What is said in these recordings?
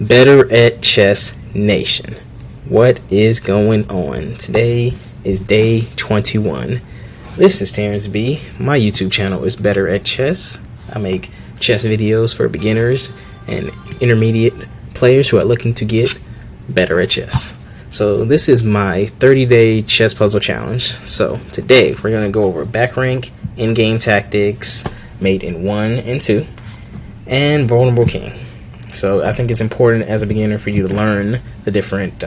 Better at Chess Nation. What is going on? Today is day 21. This is Terrence B. My YouTube channel is Better at Chess. I make chess videos for beginners and intermediate players who are looking to get better at chess. So this is my 30-day chess puzzle challenge. So today we're going to go over back rank, in-game tactics, mate in 1 and 2, and vulnerable king. So I think it's important as a beginner for you to learn the different,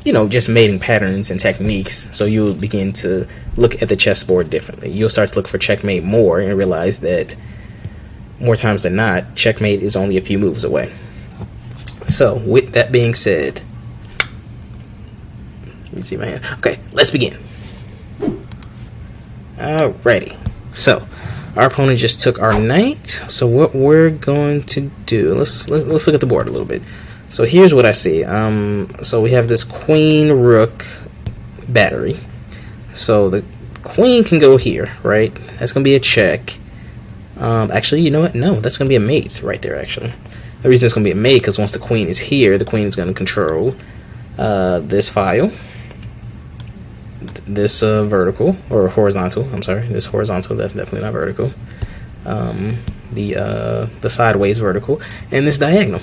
just mating patterns and techniques. So you'll begin to look at the chessboard differently. You'll start to look for checkmate more and realize that more times than not, checkmate is only a few moves away. So with that being said, let me see my hand. Okay, let's begin. Alrighty. So our opponent just took our knight. So what we're going to do, let's look at the board a little bit. So here's what I see. So we have this queen rook battery. So the queen can go here, right? That's gonna be a check. Actually, you know what? No, that's gonna be a mate right there. Actually, the reason it's gonna be a mate because once the queen is here, the queen is gonna control this file. This vertical or horizontal. I'm sorry, this horizontal. That's definitely not vertical. The sideways vertical and this diagonal.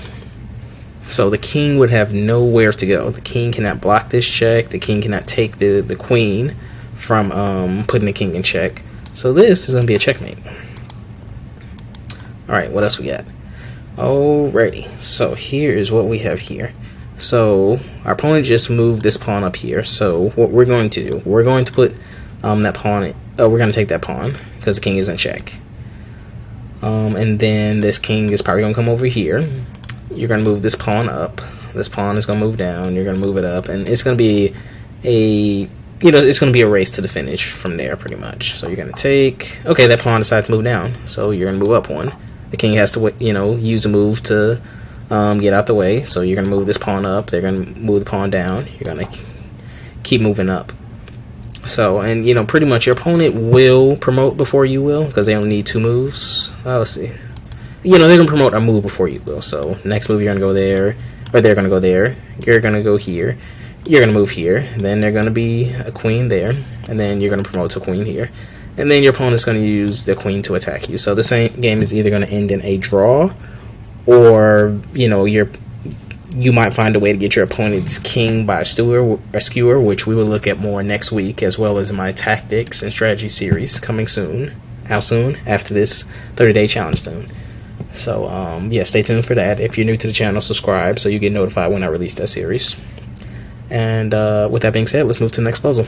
So the king would have nowhere to go. The king cannot block this check. The king cannot take the queen from putting the king in check. So this is gonna be a checkmate. All right, what else we got? Alrighty. So here's what we have here. So our opponent just moved this pawn up here. So what we're going to do, we're going to put that pawn. We're going to take that pawn because the king is in check. And then this king is probably going to come over here. You're going to move this pawn up. This pawn is going to move down. You're going to move it up, and it's going to be it's going to be a race to the finish from there, pretty much. So you're going to take. Okay, that pawn decided to move down. So you're going to move up one. The king has to use a move to get out the way. So you're going to move this pawn up. They're going to move the pawn down. You're going to keep moving up. So, and pretty much your opponent will promote before you will because they only need 2 moves. Let's see. They're going to promote a move before you will. So next move you're going to go there, or they're going to go there. You're going to go here. You're going to move here. Then they're going to be a queen there. And then you're going to promote to a queen here. And then your opponent's going to use the queen to attack you. So the same game is either going to end in a draw, or you might find a way to get your opponent's king by a skewer, which we will look at more next week, as well as my tactics and strategy series coming soon. How soon? After this 30-day challenge soon. So yeah, stay tuned for that. If you're new to the channel, subscribe so you get notified when I release that series. And with that being said, let's move to the next puzzle.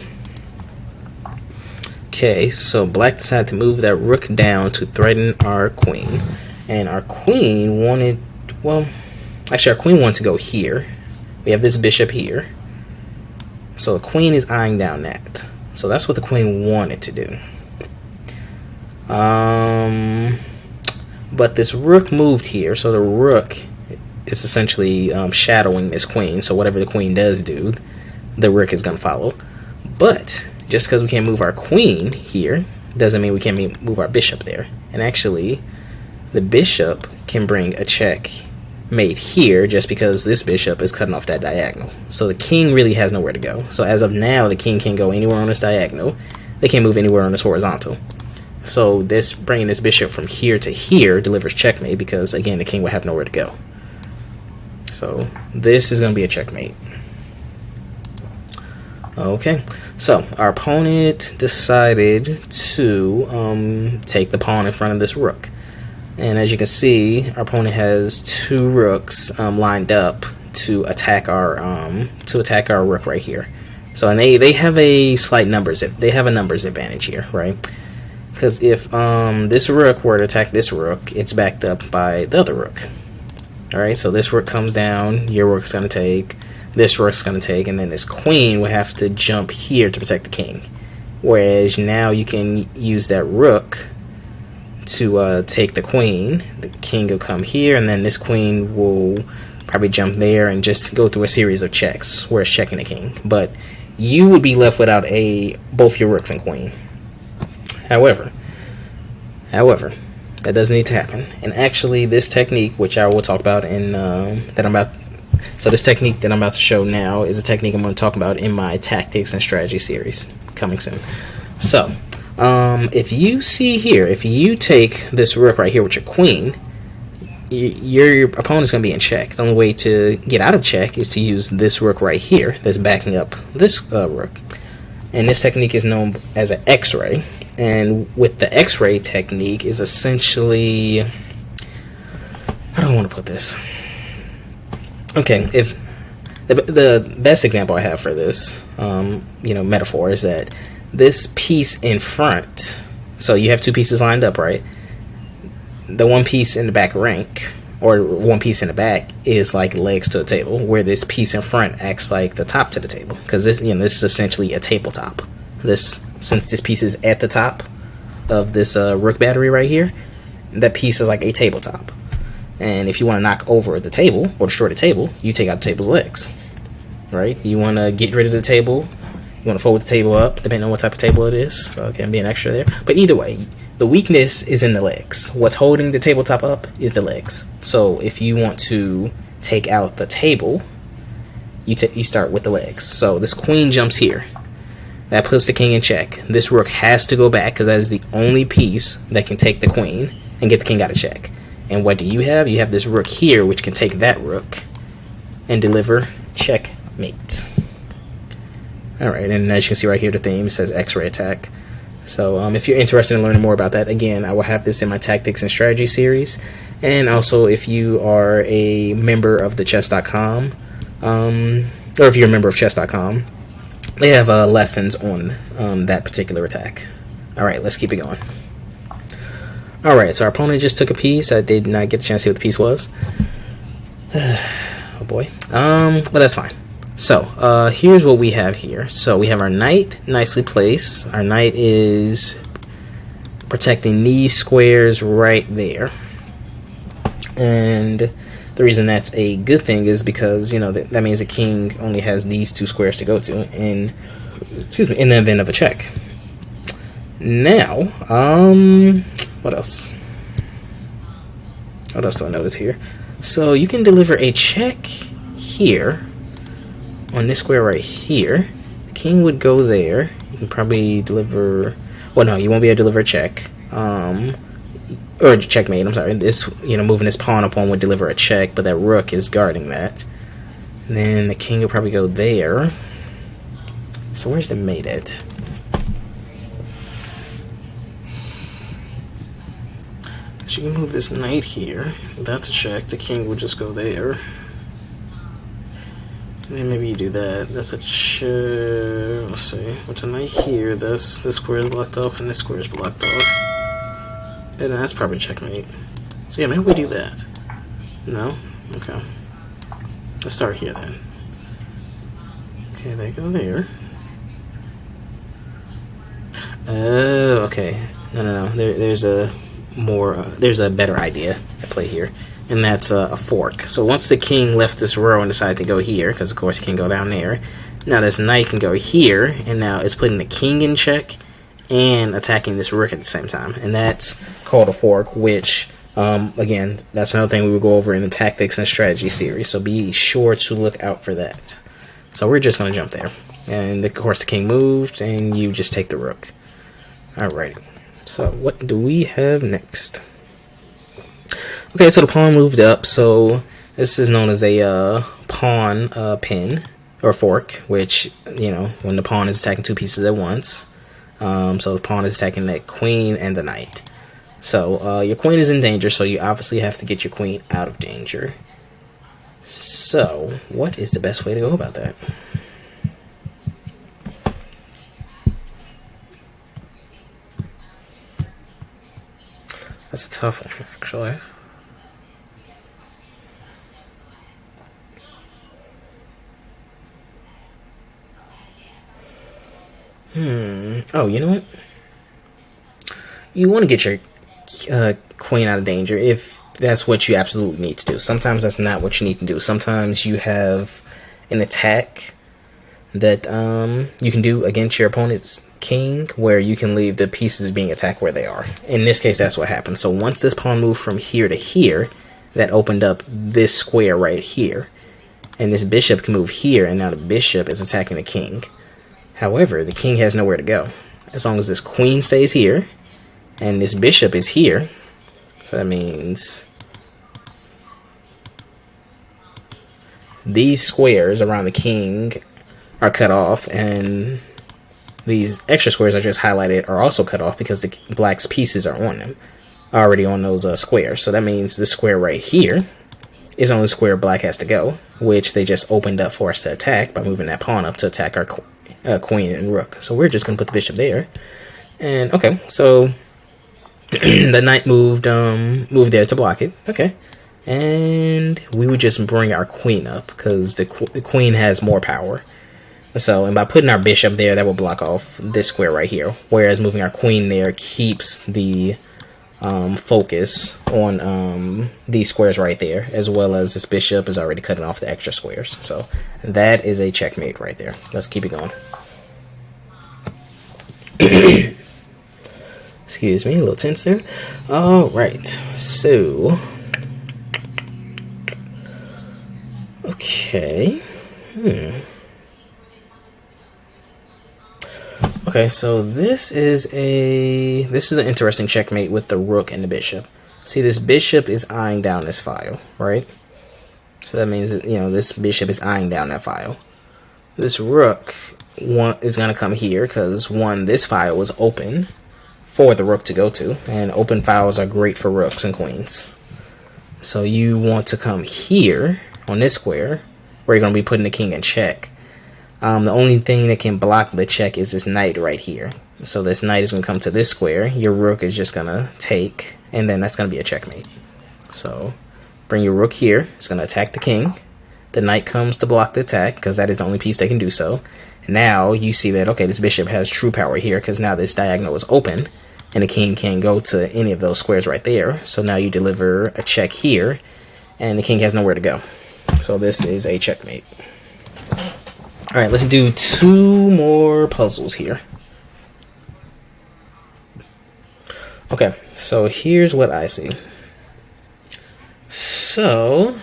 Okay, so black decided to move that rook down to threaten our queen. And our queen wanted, our queen wanted to go here. We have this bishop here. So the queen is eyeing down that. So that's what the queen wanted to do. But this rook moved here. So the rook is essentially shadowing this queen. So whatever the queen does do, the rook is going to follow. But just because we can't move our queen here doesn't mean we can't move our bishop there. And actually, the bishop can bring a checkmate here just because this bishop is cutting off that diagonal. So the king really has nowhere to go. So as of now, the king can't go anywhere on this diagonal. They can't move anywhere on this horizontal. So this bringing this bishop from here to here delivers checkmate because, again, the king will have nowhere to go. So this is going to be a checkmate. Okay, so our opponent decided to take the pawn in front of this rook. And as you can see, our opponent has 2 rooks lined up to attack our rook right here. So and they have a slight numbers advantage here, right? Because if this rook were to attack this rook, it's backed up by the other rook. All right, so this rook comes down, your rook's going to take, this rook's going to take, and then this queen will have to jump here to protect the king. Whereas now you can use that rook to take the queen. The king will come here, and then this queen will probably jump there and just go through a series of checks where it's checking the king. But you would be left without both your rooks and queen. However, That does need to happen. And actually, this technique, which I will talk about in this technique that I'm about to show now is a technique I'm going to talk about in my tactics and strategy series coming soon. So, if you see here, if you take this rook right here with your queen, your opponent's going to be in check. The only way to get out of check is to use this rook right here that's backing up this rook. And this technique is known as an X-ray. And with the X-ray technique is essentially, how do I want to put this? Okay, if the best example I have for this, metaphor is that this piece in front, so you have two pieces lined up, right? The one piece in the back rank, or one piece in the back, is like legs to a table, where this piece in front acts like the top to the table, because this is essentially a tabletop. Since this piece is at the top of this rook battery right here, that piece is like a tabletop. And if you want to knock over the table or destroy the table, you take out the table's legs, right? You want to get rid of the table. You want to fold the table up, depending on what type of table it is. So it can be an extra there. But either way, the weakness is in the legs. What's holding the tabletop up is the legs. So if you want to take out the table, you start with the legs. So this queen jumps here. That puts the king in check. This rook has to go back because that is the only piece that can take the queen and get the king out of check. And what do you have? You have this rook here, which can take that rook and deliver checkmate. Alright, and as you can see right here, the theme says X-ray attack. So if you're interested in learning more about that, again, I will have this in my tactics and strategy series. And also, if you are a member of the chess.com, or if you're a member of chess.com, they have lessons on that particular attack. Alright, let's keep it going. Alright, so our opponent just took a piece. I did not get a chance to see what the piece was. Oh boy. But that's fine. So, here's what we have here. So, we have our knight nicely placed. Our knight is protecting these squares right there. And the reason that's a good thing is because, that means the king only has these two squares to go to in the event of a check. Now, what else? What else do I notice here? So you can deliver a check here on this square right here. The king would go there. You can probably deliver. Well, no, you won't be able to deliver a check. Or checkmate. I'm sorry. This, moving this pawn up on would deliver a check, but that rook is guarding that. And then the king would probably go there. So where's the mate at? So you can move this knight here. That's a check. The king would just go there. And then maybe you do that. That's a check. Let's see. With a knight here, this square is blocked off, and this square is blocked off. And that's probably checkmate. So yeah, maybe we do that. No? Okay. Let's start here then. Okay, they go there. Oh, okay. No. There's a better idea at play here, and that's a fork. So once the king left this row and decided to go here, because of course he can go down there, now this knight can go here, and now it's putting the king in check and attacking this rook at the same time, and that's called a fork, which again, that's another thing we will go over in the tactics and strategy series, so be sure to look out for that. So we're just going to jump there, and of course the king moved, and you just take the rook. Alrighty. So what do we have next? Okay, so the pawn moved up. So this is known as a pawn pin or fork, which, when the pawn is attacking two pieces at once. So the pawn is attacking that queen and the knight. So your queen is in danger, so you obviously have to get your queen out of danger. So what is the best way to go about that? That's a tough one, actually. Oh, you know what? You want to get your queen out of danger if that's what you absolutely need to do. Sometimes that's not what you need to do. Sometimes you have an attack that you can do against your opponent's king, where you can leave the pieces being attacked where they are. In this case, that's what happened. So once this pawn moved from here to here, that opened up this square right here. And this bishop can move here, and now the bishop is attacking the king. However, the king has nowhere to go. As long as this queen stays here, and this bishop is here, so that means these squares around the king are cut off, and these extra squares I just highlighted are also cut off because the black's pieces are on them, already on those squares. So that means this square right here is on the square black has to go, which they just opened up for us to attack by moving that pawn up to attack our queen and rook. So we're just going to put the bishop there. And okay, so the knight moved there to block it. Okay. And we would just bring our queen up because the queen has more power. So, and by putting our bishop there, that will block off this square right here. Whereas moving our queen there keeps the focus on these squares right there, as well as this bishop is already cutting off the extra squares. So that is a checkmate right there. Let's keep it going. Excuse me, a little tense there. All right, so okay. Okay, so this is an interesting checkmate with the rook and the bishop. See, this bishop is eyeing down this file, right? So that means that, this bishop is eyeing down that file. This rook is going to come here because, one, this file was open for the rook to go to, and open files are great for rooks and queens. So you want to come here on this square where you're going to be putting the king in check. The only thing that can block the check is this knight right here. So this knight is going to come to this square. Your rook is just going to take, and then that's going to be a checkmate. So bring your rook here. It's going to attack the king. The knight comes to block the attack because that is the only piece that can do so. Now you see that, okay, this bishop has true power here because now this diagonal is open and the king can't go to any of those squares right there. So now you deliver a check here and the king has nowhere to go. So this is a checkmate. All right, let's do 2 more puzzles here. Okay, so here's what I see. So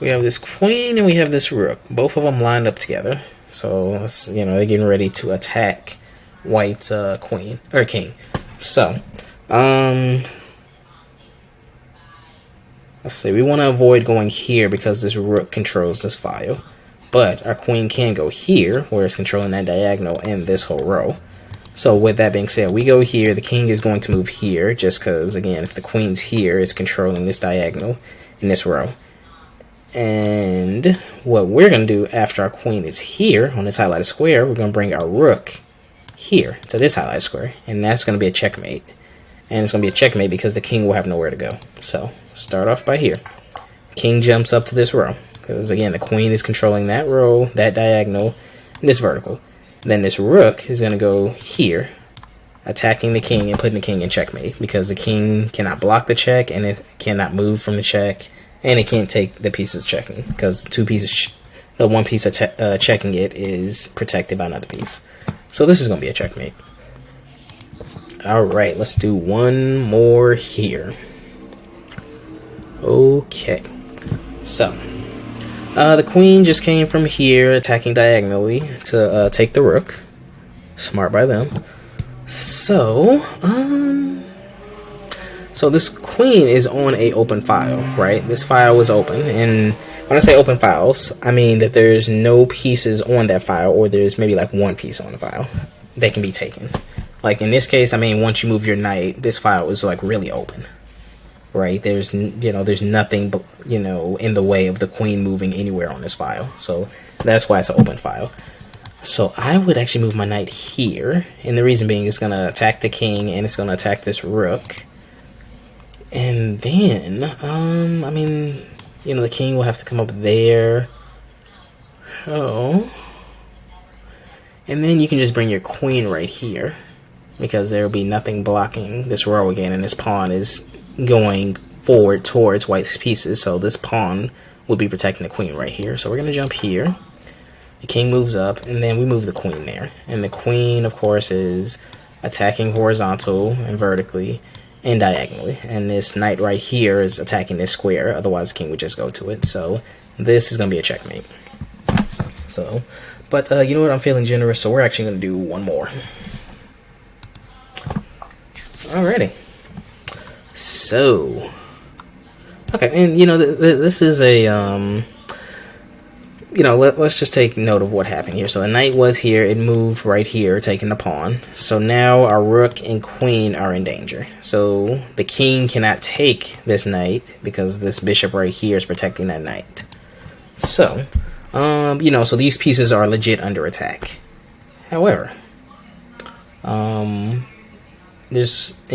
we have this queen and we have this rook. Both of them lined up together. So they're getting ready to attack white's queen or king. So let's see. We want to avoid going here because this rook controls this file. But our queen can go here, where it's controlling that diagonal and this whole row. So with that being said, we go here. The king is going to move here, just because, again, if the queen's here, it's controlling this diagonal in this row. And what we're going to do after our queen is here, on this highlighted square, we're going to bring our rook here to this highlighted square. And that's going to be a checkmate. And it's going to be a checkmate because the king will have nowhere to go. So start off by here. King jumps up to this row. Because, again, the queen is controlling that row, that diagonal, and this vertical. Then this rook is going to go here, attacking the king and putting the king in checkmate. Because the king cannot block the check, and it cannot move from the check, and it can't take the pieces checking. Because the one piece of checking it is protected by another piece. So this is going to be a checkmate. Alright, let's do one more here. Okay. So the queen just came from here, attacking diagonally to take the rook. Smart by them. So, so this queen is on a open file, right? This file is open, and when I say open files, I mean that there's no pieces on that file, or there's maybe like one piece on the file that can be taken. Like in this case, I mean, once you move your knight, this file is like really open. Right, there's nothing in the way of the queen moving anywhere on this file, so that's why it's an open file. So I would actually move my knight here, and the reason being it's gonna attack the king and it's gonna attack this rook, and then I mean, the king will have to come up there. Oh, and then you can just bring your queen right here because there will be nothing blocking this row again, and this pawn is going forward towards white's pieces, so this pawn will be protecting the queen right here. So we're going to jump here, The king moves up, and then we move the queen there. And the queen, of course, is attacking horizontal and vertically and diagonally. And this knight right here is attacking this square, otherwise the king would just go to it. So this is going to be a checkmate. So, but you know what, I'm feeling generous, so we're actually going to do one more. Alrighty. So, okay, and you know, this is a, you know, let's just take note of what happened here. So the knight was here, it moved right here, taking the pawn. So now our rook and queen are in danger. So the king cannot take this knight because this bishop right here is protecting that knight. So, you know, so these pieces are legit under attack. However, in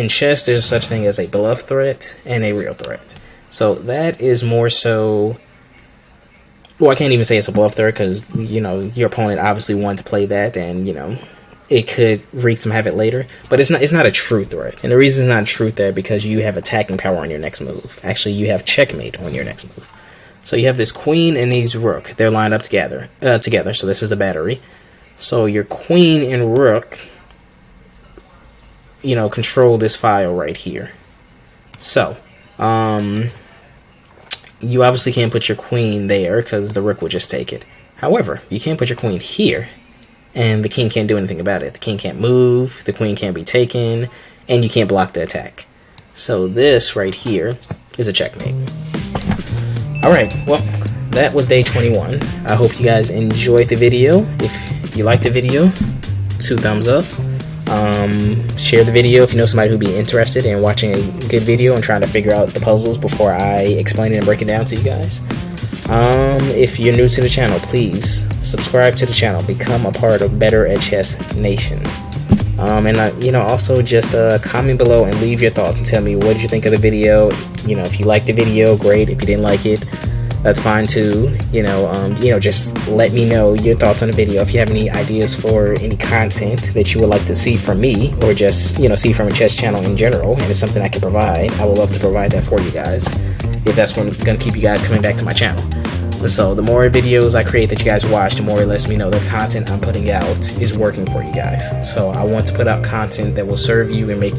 chess, there's such thing as a bluff threat and a real threat. So that is more so, well, I can't even say it's a bluff threat because, you know, your opponent obviously wanted to play that, and, you know, it could wreak some havoc later. But it's not a true threat. And the reason it's not a true threat because you have attacking power on your next move. Actually, you have checkmate on your next move. So you have this queen and these rook. They're lined up together. So this is the battery. So your queen and rook, you know, control this file right here. So, you obviously can't put your queen there because the rook would just take it. However, you can put your queen here, and the king can't do anything about it. The king can't move, the queen can't be taken, and you can't block the attack. So this right here is a checkmate. Alright, well, that was day 21. I hope you guys enjoyed the video. If you liked the video, 2 thumbs up. Share the video if you know somebody who'd be interested in watching a good video and trying to figure out the puzzles before I explain it and break it down to you guys. If you're new to the channel, please subscribe to the channel, become a part of Better at Chess Nation. And you know, also just comment below and leave your thoughts and tell me what did you think of the video. You know, if you liked the video, great. If you didn't like it, that's fine too. You know, just let me know your thoughts on the video. If you have any ideas for any content that you would like to see from me, or just, you know, see from a chess channel in general, and it's something I can provide, I would love to provide that for you guys, if that's what's going to keep you guys coming back to my channel. So the more videos I create that you guys watch, the more it lets me know the content I'm putting out is working for you guys. So I want to put out content that will serve you and make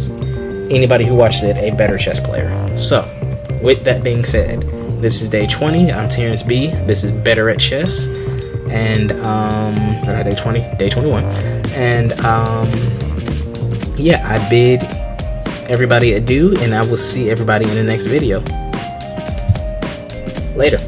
anybody who watches it a better chess player. So with that being said, this is day 20. I'm Terrence B. This is Better at Chess. And, day 20? Day 21. And, yeah, I bid everybody adieu, and I will see everybody in the next video. Later.